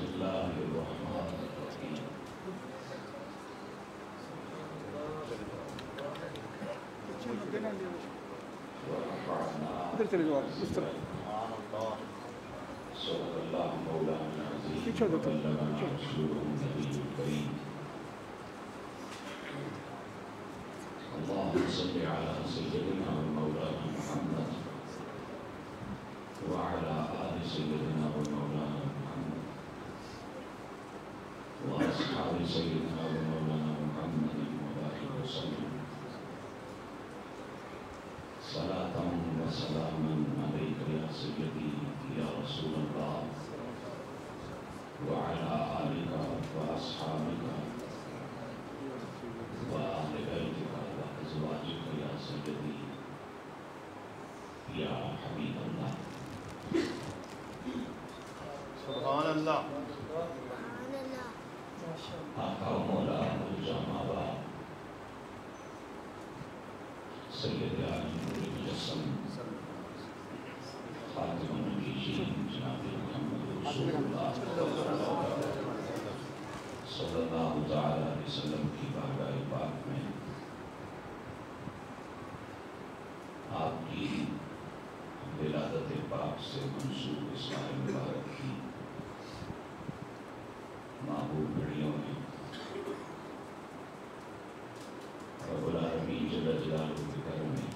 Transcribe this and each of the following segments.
بسم اللہ الرحمن الرحیم ادھر چلے جاؤ آپ اس طرح صدق اللہ مولانا العظیم پیچھے ہو جاتا وبلغنا رسوله النبی الکریم اللهم صل على سيدنا ومولانا محمد وعلى آل سيدنا ومولانا محمد وأصحاب سيدنا ومولانا محمد وبارك وسلم صلاة وسلاما عليك يا سيدي يا رسول الله وعلى آلك وأصحابك وآل بيتك وأزواجك يا سيدي يا حبيب الله سبحان اللہ آقا و مولا الجام آبا سید عالم مجسم خاتم النبیین جناب محمد رسول اللہ صلی اللہ تعالی علیہ وسلم کی بارگاہ پاک میں آپ کی ولادت پاک سے منسوب اسماء مبارک کی محبوب گھڑیوں میں رب العالمین جل جلالہ کے گھر میں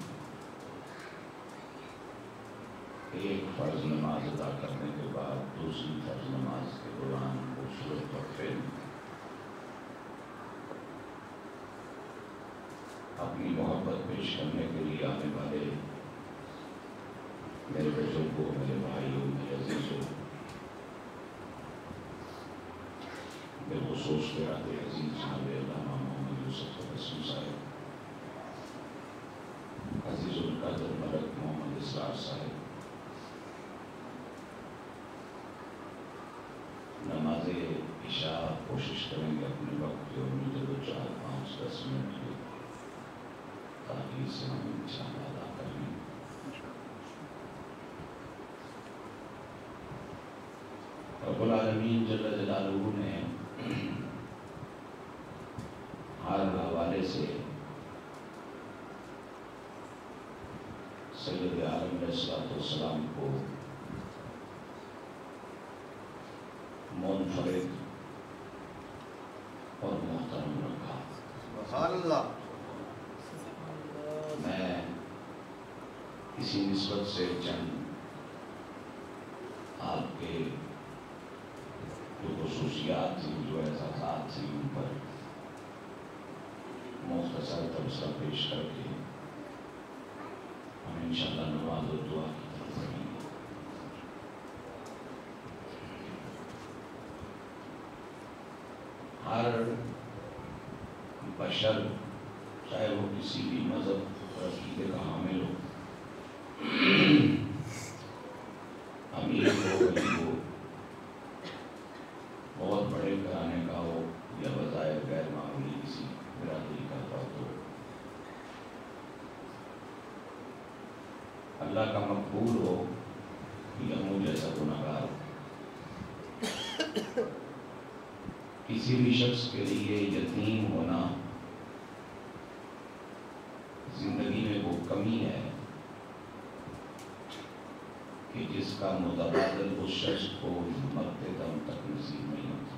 ایک فرض نماز ادا کرنے کے بعد دوسری فرض نماز کے دوران خوبصورت تحفے اپنی محبت پیش کرنے کے لیے آنے والے میرے بزرگوں، میرے بھائیوں، میرے عزیزوں، بالخصوص قیادت عزیز جناب علامہ محمد یوسف تبسم صاحب، عزیز القدر ملک محمد اسرار صاحب، نماز عشاء کوشش کریں گے اپنے وقت کے اور مجھے 4-5-10 منٹ کی تاکہ سے ہم انشاءاللہ ادا کریں۔ رب العالمین جل جلالہ نے ہر حوالے سے سید عالم علیہ السلام کو منفرد اور محترم رکھا۔ سبحان اللہ۔ میں اسی نسبت سے چند آپ کے جو خصوصیات تھیں، جو احساسات تھیں، ان پر مختصر تبصرہ پیش کر کے ہم انشاءاللہ نماز و دعا کی طرف بڑھیں گے۔ ہر بشر چاہے وہ کسی بھی مذہب اور عقیدے کا حامل ہو، امیر ہو، غریب ہو، بہت بڑے گھرانے کا ہو یا بظاہر غیر معمولی کسی برادری کا فرد ہو، اللہ کا مقبول ہو یا مجھ جیسا گنہگار ہو، کسی بھی شخص کے لیے یتیم ہونا زندگی میں وہ کمی ہے کہ جس کا متبادل اس شخص کو مرتے دم تک نصیب نہیں ہوتا۔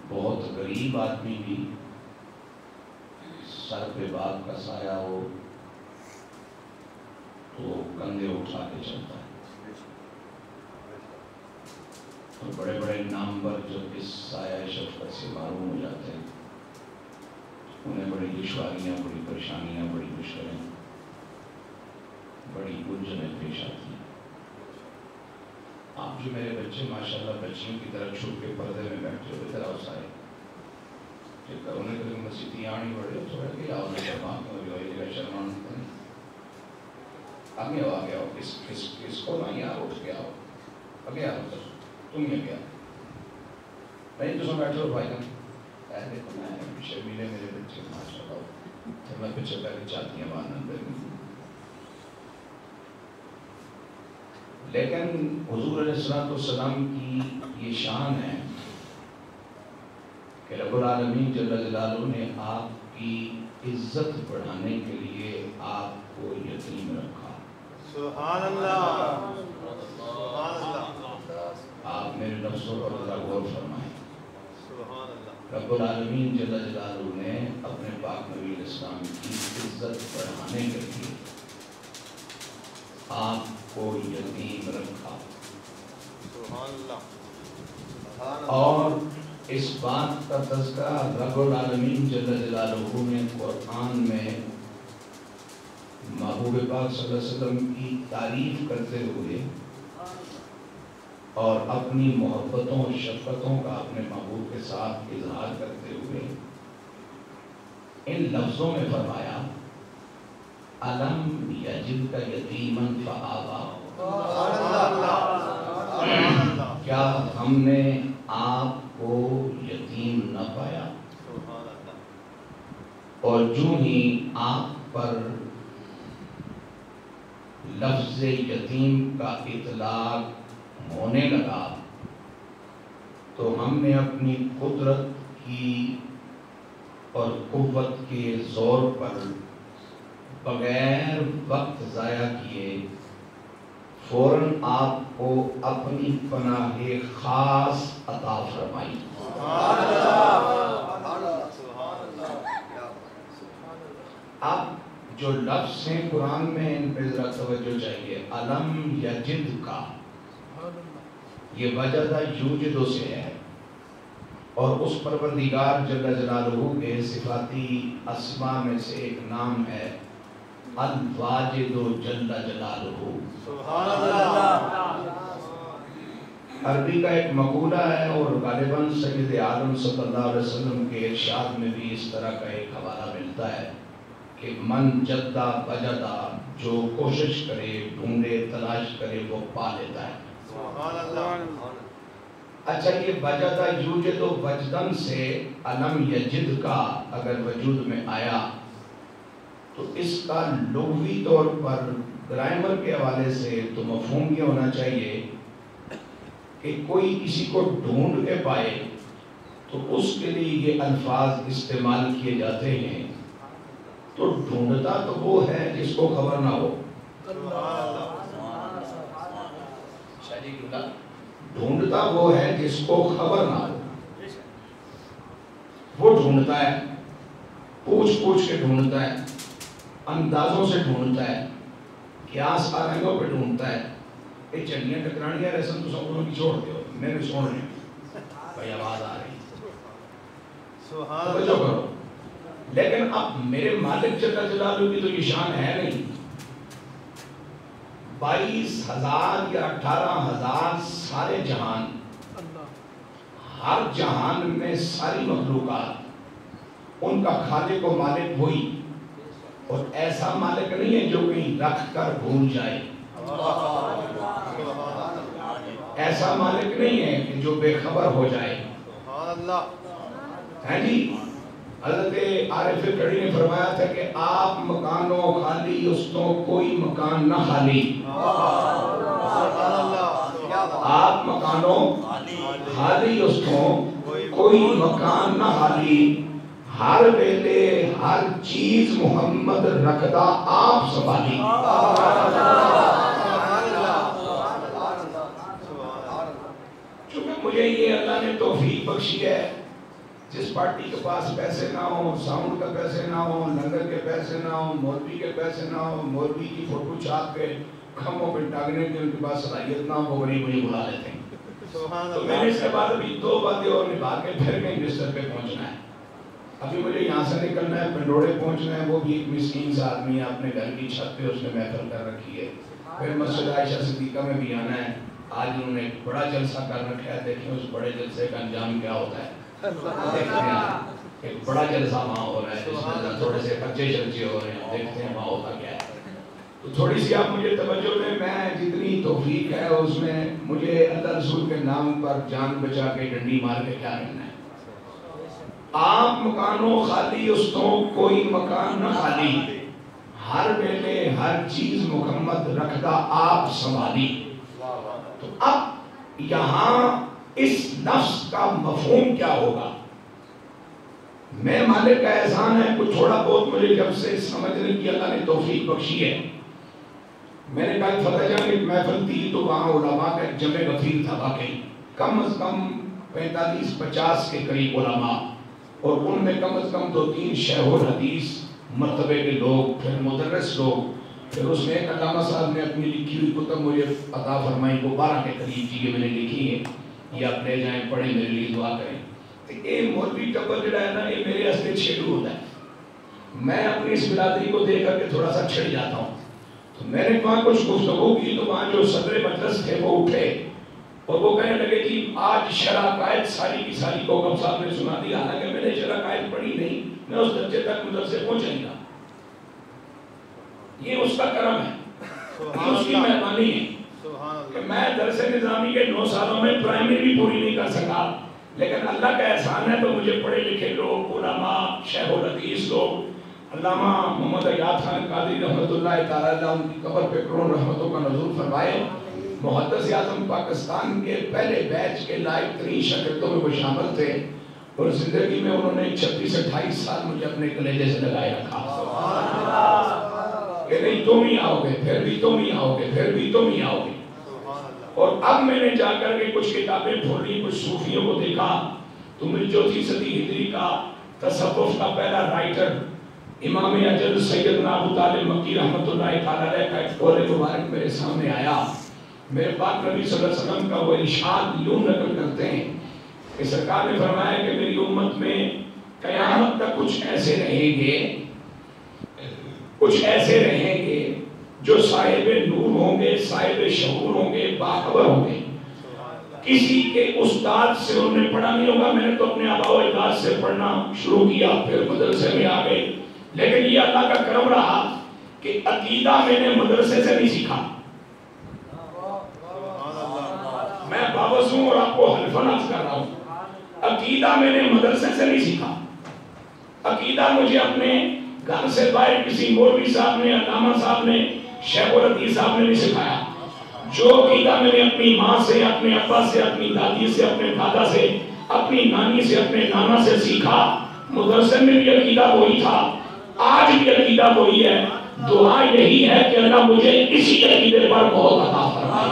بہت غریب آدمی بھی سر پہ باپ کا سایہ ہو تو کندھے اٹھا کے چلتا ہے، اور بڑے بڑے نامور جو اس سایہ شفقت سے محروم ہو جاتے ہیں انہیں بڑی دشواریاں، بڑی پریشانیاں، بڑی مشکلیں، بڑی الجھنیں پیش آتی ہیں۔ آپ جو میرے بچے ماشاءاللہ بچیوں کی طرح چھپ کے پردے میں بیٹھے ہوئے طرح اسائے کہ کرونے کے لیے مسیحی آنی پڑے تو ہے کہ آؤ میں شرما کیوں جو ہے یہ شرما نہیں کریں، آگے آؤ، آگے آؤ، کس کو نہیں آؤ، اٹھ کے آؤ، آگے آؤ، تم یہ کیا نہیں تو سب بیٹھے ہو بھائی جان، دیکھو میں شرمیلے میرے بچے ماشاءاللہ تو میں پیچھے پہلے چاہتی ہیں وہاں اندر لیکن حضور علیہ السلام کی یہ شان ہے کہ رب العالمین جل جلالہ نے آپ کی عزت بڑھانے کے لیے آپ کو یتیم رکھا. سبحان اللہ سبحان اللہ. آپ میرے لفظوں پر ذرا غور فرمائیں. سبحان اللہ. رب العالمین جل جلالہ نے اپنے پاک نبی علیہ السلام کی عزت بڑھانے کے لیے آپ کو یتیم رکھا. سبحان اللہ. اور اس بات کا تذکرہ رب العالمین جل جلالہ نے قرآن میں محبوب پاک صلی اللہ علیہ وسلم کی تعریف کرتے ہوئے اور اپنی محبتوں اور شفقتوں کا اپنے محبوب کے ساتھ اظہار کرتے ہوئے ان لفظوں میں فرمایا أَلَمْ يَجِدْكَ يَتِيمًا فَآوَىٰ. کیا ہم نے آپ کو یتیم نہ پایا؟ اور جو ہی آپ پر لفظ یتیم کا اطلاق ہونے لگا تو ہم نے اپنی قدرت کی اور قوت کے زور پر بغیر وقت ضائع کیے فوراً آپ کو اپنی پناہ خاص عطا فرمائی. اب جو لفظ ہیں قرآن میں ان پہ ذرا توجہ چاہیے. علم یجد کا یہ وجدہ یوجدو سے ہے اور اس پروردگار جل جلالہ کے صفاتی اسماء میں سے ایک نام ہے الواجد جل جلالہ. سبحان اللہ. عربی کا ایک مقولہ ہے اور غالباً سید عالم صلی اللہ علیہ وسلم کے ارشاد میں بھی اس طرح کا ایک حوالہ ملتا ہے کہ من جدہ بجدہ، جو کوشش کرے ڈھونڈے تلاش کرے وہ پا لیتا ہے. سبحان اللہ. اچھا یہ وجدہ یوجد و وجدن سے علم یجد کا اگر وجود میں آیا تو اس کا لغوی طور پر گرامر کے حوالے سے تو مفہوم یہ ہونا چاہیے کہ کوئی کسی کو ڈھونڈ کے پائے تو اس کے لیے یہ الفاظ استعمال کیے جاتے ہیں. تو ڈھونڈتا تو وہ ہے جس کو خبر نہ ہو. ڈھونڈتا وہ ہے جس کو خبر نہ ہو. وہ ڈھونڈتا ہے، پوچھ پوچھ کے ڈھونڈتا ہے، اندازوں سے ڈھونڈتا ہے، قیاس آرائیوں پہ ڈھونڈتا ہے. یہ چڑیاں ٹکرانیاں رسم تو سب انہوں کی چھوڑ دیو، میں بھی سن رہی ہوں بھائی آواز آ رہی توجہ کرو. لیکن اب میرے مالک جل جلالہ کی تو یہ شان ہے نہیں. 22,000 یا 18,000 سارے جہان، ہر جہان میں ساری مخلوقات ان کا خالق و مالک وہی، اور ایسا مالک نہیں ہے جو کہیں رکھ کر بھول جائے. ایسا مالک نہیں ہے کہ جو بے خبر ہو جائے. ہے جی حضرت عارف کڑی نے فرمایا تھا کہ آپ مکانوں خالی استوں کوئی مکان نہ خالی. آپ مکانوں خالی استوں کوئی مکان نہ خالی، ہر ویلے ہر چیز محمد رکھدا آپ سنبھالی. چونکہ مجھے یہ اللہ نے توفیق بخشی ہے، جس پارٹی کے پاس پیسے نہ ہوں، ساؤنڈ کا پیسے نہ ہوں، لنگر کے پیسے نہ ہوں، مولوی کے پیسے نہ ہوں، مولوی کی فوٹو چھاپ کے کھمبوں پہ ٹانگنے کی ان کے پاس صلاحیت نہ ہو، وہ غریب مجھے بلا لیتے ہیں. تو میں نے اس کے بعد ابھی 2 باتیں اور نبھا کے پھر میں انگلسٹر پہ پہنچنا ہے. ابھی مجھے یہاں سے نکلنا ہے، پنڈوڑے پہنچنا ہے. وہ بھی ایک مسکین سا آدمی ہے، اپنے گھر کی چھت پہ اس نے محفل کر رکھی ہے. پھر مسجد عائشہ صدیقہ میں بھی آنا ہے. آج انہوں نے ایک بڑا جلسہ کر رکھا ہے، دیکھیں اس بڑے جلسے کا انجام کیا ہوتا ہے. دیکھتے ہیں ایک بڑا جلسہ وہاں ہو رہا ہے جس میں تھوڑے سے خرچے شرچے ہو رہے ہیں، دیکھتے ہیں وہاں ہوتا کیا ہے. تو تھوڑی سی آپ مجھے توجہ دیں. میں جتنی توفیق ہے اس میں مجھے اللہ رسول کے نام پر جان بچا کے ڈنڈی مار کے کیا کرنا ہے. آپ مکانوں خالی استوں کوئی مکان نہ خالی، ہر ویلے ہر چیز محمد رکھدا آپ سنبھالی. تو اب یہاں اس نفس کا مفہوم کیا ہوگا؟ میں مالک کا احسان ہے کچھ تھوڑا بہت مجھے جب سے سمجھنے کی اللہ نے توفیق بخشی ہے. میں نے کہا فتح جان ایک محفل تھی تو وہاں علماء کا ایک جمع غفیر تھا واقعی کم از کم 45-50 کے قریب علماء اور ان میں کم از کم 2-3 شیخ الحدیث مرتبے کے لوگ پھر مدرس لوگ پھر اس میں ایک علامہ صاحب نے اپنی لکھی ہوئی کتب مجھے عطا فرمائی کو 12 کے قریب چیزیں میں نے لکھی ہیں یہ آپ لے جائیں پڑھیں میرے لیے دعا کریں. یہ مولوی ٹبر جڑا ہے نا یہ میرے ہستے چھیڑو ہوتا ہے. میں اپنی اس برادری کو دیکھ کر کے تھوڑا سا چھڑ جاتا ہوں. تو میں نے وہاں کچھ گفتگو کی تو وہاں جو صدر مجلس تھے وہ اٹھے اور وہ کہنے لگے کہ آج شرح قائد ساری کی ساری کو کم صاحب نے سنا دی حالانکہ میں نے شرح قائد پڑھی نہیں میں اس درجے تک مدرسے پہنچ نہیں گا. یہ اس کا کرم ہے یہ اس کی مہربانی ہے کہ میں درس نظامی کے 9 سالوں میں پرائمری بھی پوری نہیں کر سکا لیکن اللہ کا احسان ہے تو مجھے پڑھے لکھے لوگ علماء شیخ الحدیث لوگ علامہ محمد ایاد خان قادری رحمۃ اللہ تعالی ان کی قبر پہ کروڑ رحمتوں کا نزول فرمائے. محدث اعظم پاکستان کے پہلے بیچ کے لائق ترین شاگردوں میں وہ شامل تھے اور زندگی میں انہوں نے 26-28 سال مجھے اپنے کلیجے سے لگائے رکھا کہ نہیں تم ہی آؤ گے پھر بھی تم ہی آؤ گے پھر بھی تم ہی آؤ گے. اور اب میں نے جا کر کے کچھ کتابیں پڑھی کچھ صوفیوں کو دیکھا تو میری 4تھی صدی ہجری کا تصوف کا پہلا رائٹر امام اجل سیدنا ابو طالب مکی رحمۃ اللہ تعالی علیہ کا ایک قول مبارک میرے سامنے آیا. میرے پاک نبی صلی اللہ علیہ وسلم کا وہ ارشاد یوں نقل کرتے ہیں کہ سرکار نے فرمایا کہ میری امت میں قیامت تک کچھ ایسے رہیں گے جو صاحب نور ہوں گے صاحب شعور ہوں گے باخبر ہوں گے. کسی کے استاد سے انہوں نے پڑھا نہیں ہوگا. میں نے تو اپنے آبا و اجداد سے پڑھنا شروع کیا پھر مدرسے میں آ گئے لیکن یہ اللہ کا کرم رہا کہ عقیدہ میں نے مدرسے سے نہیں سیکھا. میں باوض ہوں اور آپ کو حلفاً عرض کر رہا ہوں عقیدہ میں نے مدرسے سے نہیں سیکھا. عقیدہ مجھے اپنے گھر سے باہر کسی مولوی صاحب نے علامہ صاحب نے شیخ الحدیث صاحب نے نہیں سکھایا. جو عقیدہ میں نے اپنی ماں سے اپنے ابا سے اپنی دادی سے اپنے دادا سے اپنی نانی سے اپنے نانا سے سیکھا مدرسے میں بھی عقیدہ وہی تھا آج بھی عقیدہ وہی ہے. دعا یہی ہے کہ اللہ مجھے اسی عقیدے پر موت عطا فرمائے.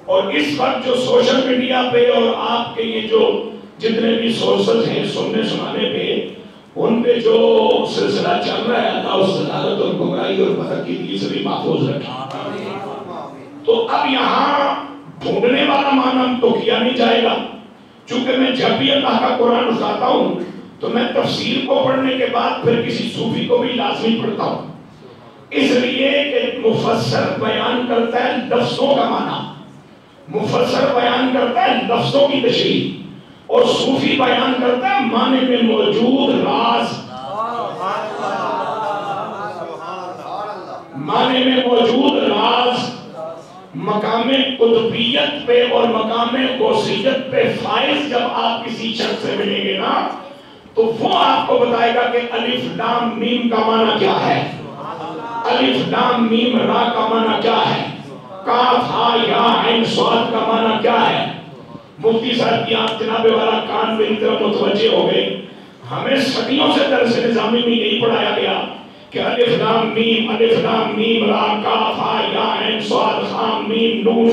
اور اس وقت جو سوشل میڈیا پہ اور آپ کے یہ جو جتنے بھی سورسز ہیں سننے سنانے پہ ان پہ جو سلسلہ چل رہا ہے اللہ اس ضلالت اور گمراہی اور بدعقیدگی سے بھی محفوظ رکھے. تو اب یہاں ڈھونڈنے والا معنی تو کیا نہیں جائے گا چونکہ میں جب بھی اللہ کا قرآن اٹھاتا ہوں تو میں تفسیر کو پڑھنے کے بعد پھر کسی صوفی کو بھی لازمی پڑھتا ہوں اس لیے کہ مفسر بیان کرتا ہے لفظوں کا معنی مفسر بیان کرتا ہے لفظوں کی تشریح اور صوفی بیان کرتا ہے معنی میں موجود راز معنی میں موجود راز مقام قطبیت پہ اور مقام غوثیت پہ فائز جب آپ کسی شخص سے ملیں گے نا تو وہ آپ کو بتائے گا کہ الف لام میم کا معنی کیا ہے الف لام میم را کا معنی کیا ہے کاف ہا یا عین صاد کا معنی کیا ہے. مفتی صاحب کی آپ جناب والا کان میری طرف متوجہ ہو گئے. ہمیں صدیوں سے درس نظامی میں یہی پڑھایا گیا کہ الف لام میم را کاف ہا یا عین صاد خام میم نون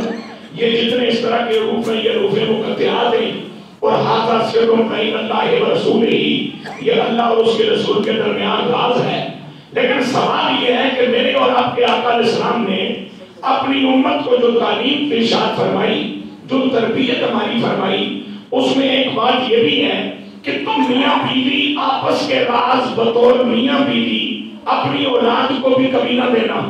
یہ جتنے اس طرح کے حروف ہیں یہ حروف مقطعات ہیں اور ھذا سر بین اللہ و رسولہ یہ اللہ اور اس کے رسول کے درمیان راز ہے. لیکن سوال یہ ہے کہ میرے اور آپ کے آقا علیہ السلام نے اپنی امت کو جو تعلیم ارشاد فرمائی جو تربیت ہماری فرمائی اس میں ایک بات یہ بھی ہے کہ تم میاں بیوی آپس کے راز بطور میاں بیوی اپنی اولاد کو بھی کبھی نہ دینا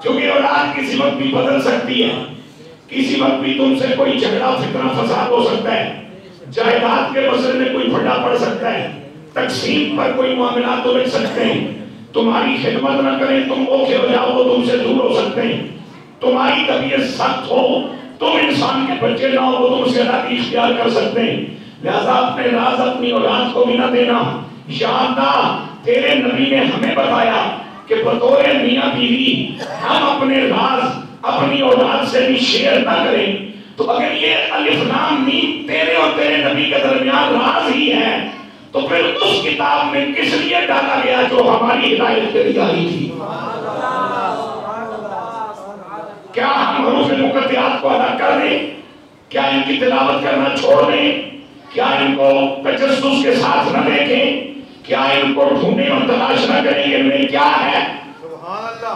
کیونکہ اولاد کسی وقت بھی بدل سکتی ہے کسی وقت بھی تم سے کوئی جھگڑا فتنہ فساد ہو سکتا ہے جائیداد کے مسئلے میں کوئی پھٹا پڑ سکتا ہے تقسیم پر کوئی معاملات ہو سکتے ہیں تمہاری خدمت نہ کریں تم اوکھے ہو جاؤ وہ تم سے دور ہو سکتے ہیں تمہاری طبیعت سخت ہو تم انسان کے بچے نہ ہو وہ تم سے الگ اختیار کر سکتے ہیں لہذا اپنے راز اپنی اولاد کو بھی نہ دینا. یا اللہ تیرے نبی نے ہمیں بتایا کہ بطور میاں بیوی ہم اپنے راز اپنی اولاد سے بھی شیئر نہ کریں، تو اگر یہ الف لام میم تیرے اور تیرے نبی کے درمیان راز ہی ہے تو پھر اس کتاب میں کس لیے ڈالا گیا جو ہماری ہدایت کے لیے آئی تھی؟ کیا ہم حروف مقطعات کو ادا کر دیں؟ کیا ان کی تلاوت کرنا چھوڑ دیں؟ کیا ان کو تجسس کے ساتھ نہ دیکھیں؟ کیا ان کو ڈھونڈیں اور تلاش نہ کریں کہ ان میں کیا ہے؟ سبحان اللہ.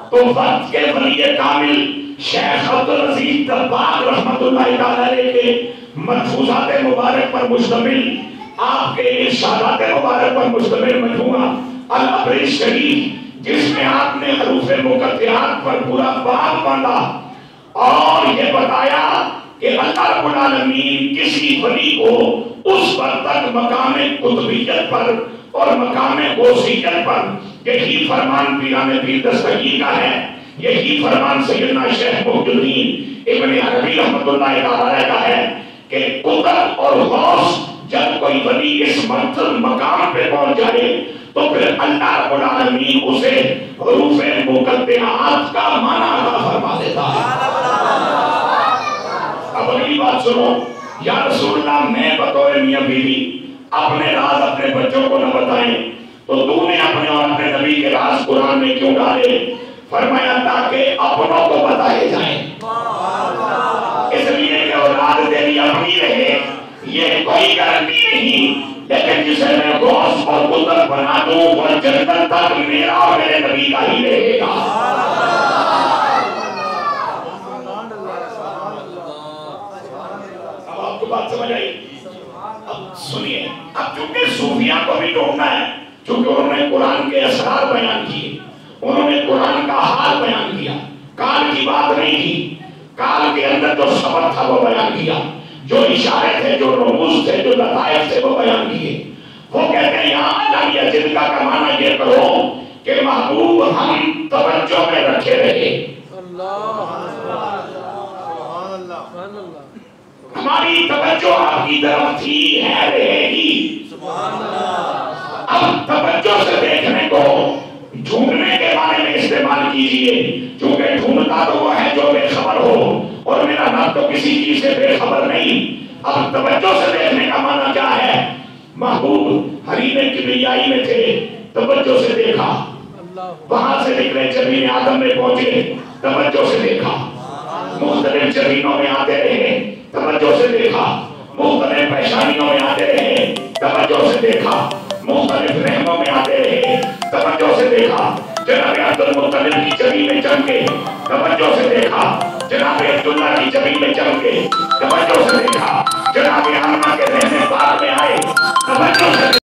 تو وقت کے ولی کامل شیخ عبدالعزیز دباغ رحمت اللہ تعالی کے ملفوظات مبارک پر مشتمل، آپ کے ارشادات مبارک پر مشتمل مجموعہ الابر شریف، جس میں آپ نے حروف مقطعات پر پورا باب باندھا اور یہ بتایا کہ اللہ رب العالمین کسی ولی کو اس وقت تک مقام قطبیت پر اور مقام غوثیت پر، یہی فرمان پیران پیر دستگیر کا ہے، یہی فرمان سیدنا شیخ محی الدین ابن عربی رحمت اللہ تعالی کا ہے کہ قطب اور غوث جب کوئی ولی اس مقام پہ پہنچ جائے تو پھر اللہ رب العالمین اسے حروف مقطعات کا معنی عطا فرما دیتا ہے۔ اب اگلی بات سنو، یا رسول اللہ میں بطور میاں بیوی اپنے راز اپنے بچوں کو نہ بتائیں تو تو نے اپنے اور اپنے نبی کے راز قرآن میں کیوں ڈالے؟ فرمایا تاکہ اپنوں کو بتائے جائیں، اس لیے کہ اولاد تیری اپنی رہے یہ کوئی گارنٹی نہیں، لیکن جسے میں غوث اور قطب بنا دوں وہ جنت تک میرا اور میرے نبی کا ہی رہے گا۔ اب آپ کو بات سمجھ آئی؟ اب سنیے، اب چونکہ صوفیاء کو بھی ڈھونڈنا ہے، چونکہ انہوں نے قرآن کے اسرار بیان کیے، انہوں نے قرآن کا حال بیان کیا، کال کی بات نہیں تھی، کال کے اندر جو سبب تھا وہ بیان کیا، جو اشارے تھے، جو رموز تھے، جو لطائف تھے وہ بیان کیے۔ وہ کہتے ہیں یہاں اللہ یا جن کا معنی یہ کرو کہ محبوب ہم توجہ میں رکھے رہے، ہماری توجہ آپ کی طرف تھی ہے رہے گی۔ اب توجہ سے دیکھنے کو ڈھونڈنے کے بارے میں استعمال کیجئے، چونکہ ڈھونڈتا تو وہ ہے جو بے خبر ہو، اور میرا نام تو کسی چیز سے بے خبر نہیں۔ اب توجہ سے دیکھنے کا معنی کیا ہے؟ محبوب حریم کبریائی میں تھے، توجہ سے دیکھا، وہاں سے نکلے جبین آدم میں پہنچے، توجہ سے دیکھا، مختلف جبینوں میں آتے رہے، توجہ سے دیکھا، مختلف پیشانیوں میں آتے رہے، توجہ سے دیکھا، مختلف رحموں میں آتے رہے، توجہ سے دیکھا، جناب عبدالمطلب کی جبین میں جم کے توجہ سے دیکھا، جناب عبداللہ کی جبین میں جم کے توجہ سے دیکھا، جناب آمنہ کے رحم پاک میں آئے، توجہ سے